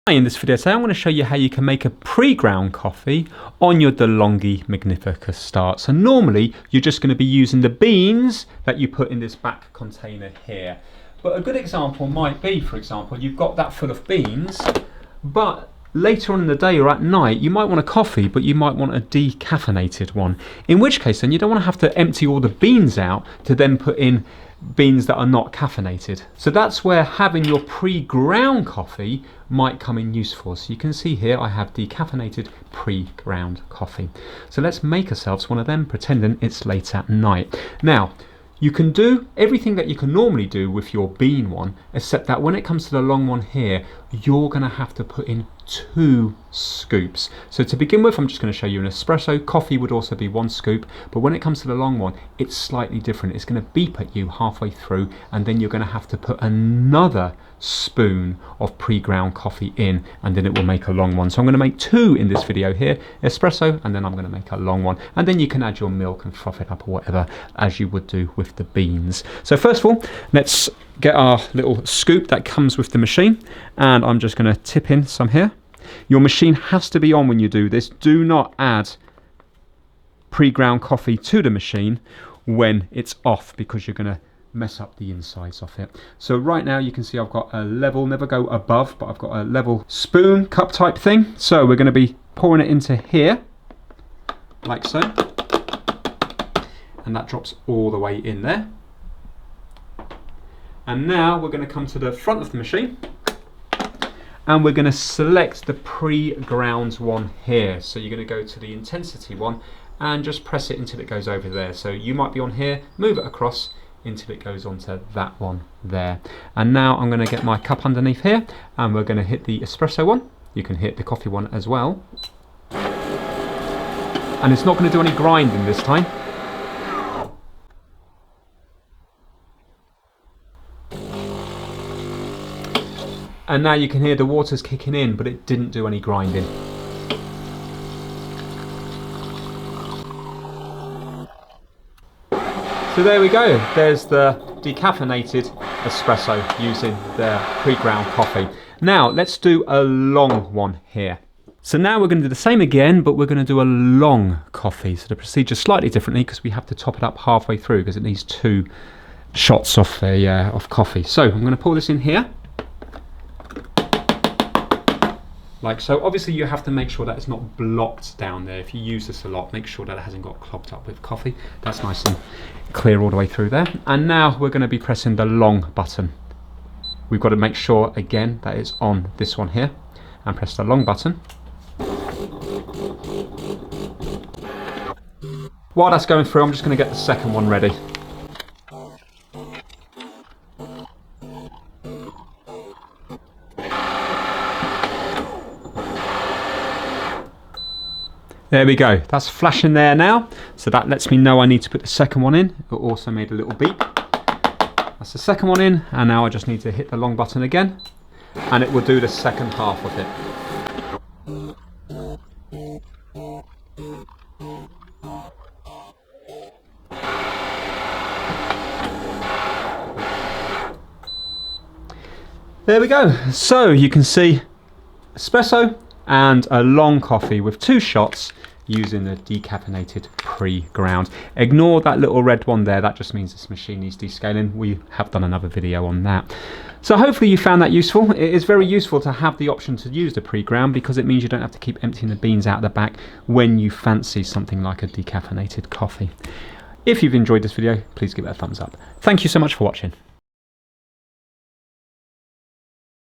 In this video today, I'm going to show you how you can make a pre-ground coffee on your Delonghi Magnifica Start. So normally you're just going to be using the beans that you put in this back container here. But a good example might be, for example, you've got that full of beans, but later on in the day or at night you might want a coffee, but you might want a decaffeinated one. In which case then you don't want to have to empty all the beans out to then put in beans that are not caffeinated. So that's where having your pre-ground coffee might come in useful. So you can see here I have decaffeinated pre-ground coffee. So let's make ourselves one of them, pretending it's late at night. Now you can do everything that you can normally do with your bean one, except that when it comes to the long one here, you're going to have to put in 2 scoops. So to begin with, I'm just going to show you an espresso. Coffee would also be 1 scoop, but when it comes to the long one, it's slightly different. It's going to beep at you halfway through, and then you're going to have to put another spoon of pre-ground coffee in, and then it will make a long one. So I'm going to make 2 in this video here, espresso, and then I'm going to make a long one, and then you can add your milk and froth it up or whatever as you would do with the beans. So first of all, let's get our little scoop that comes with the machine, and I'm just going to tip in some here. Your machine has to be on when you do this. Do not add pre-ground coffee to the machine when it's off, because you're going to mess up the insides of it. So right now you can see I've got a level, never go above, but I've got a level spoon cup type thing. So we're going to be pouring it into here like so, and that drops all the way in there. And now we're going to come to the front of the machine, and we're going to select the pre-ground one here. So you're going to go to the intensity one and just press it until it goes over there. So you might be on here, move it across until it goes onto that one there. And now I'm going to get my cup underneath here, and we're going to hit the espresso one. You can hit the coffee one as well. And it's not going to do any grinding this time. And now you can hear the water's kicking in, but it didn't do any grinding. So there we go, there's the decaffeinated espresso using the pre-ground coffee. Now let's do a long one here. So now we're going to do the same again, but we're going to do a long coffee. So the procedure is slightly differently because we have to top it up halfway through because it needs 2 shots of coffee. So I'm going to pour this in here. Like so. Obviously you have to make sure that it's not blocked down there. If you use this a lot, make sure that it hasn't got clogged up with coffee. That's nice and clear all the way through there. And now we're going to be pressing the long button. We've got to make sure again that it's on this one here, and press the long button. While that's going through, I'm just going to get the second one ready. There we go, that's flashing there now, so that lets me know I need to put the second one in. It also made a little beep. That's the second one in, and now I just need to hit the long button again, and it will do the second half of it. There we go, so you can see espresso and a long coffee with 2 shots using the decaffeinated pre-ground. Ignore that little red one there, that just means this machine needs descaling. We have done another video on that. So hopefully you found that useful. It is very useful to have the option to use the pre-ground because it means you don't have to keep emptying the beans out the back when you fancy something like a decaffeinated coffee. If you've enjoyed this video, please give it a thumbs up. Thank you so much for watching.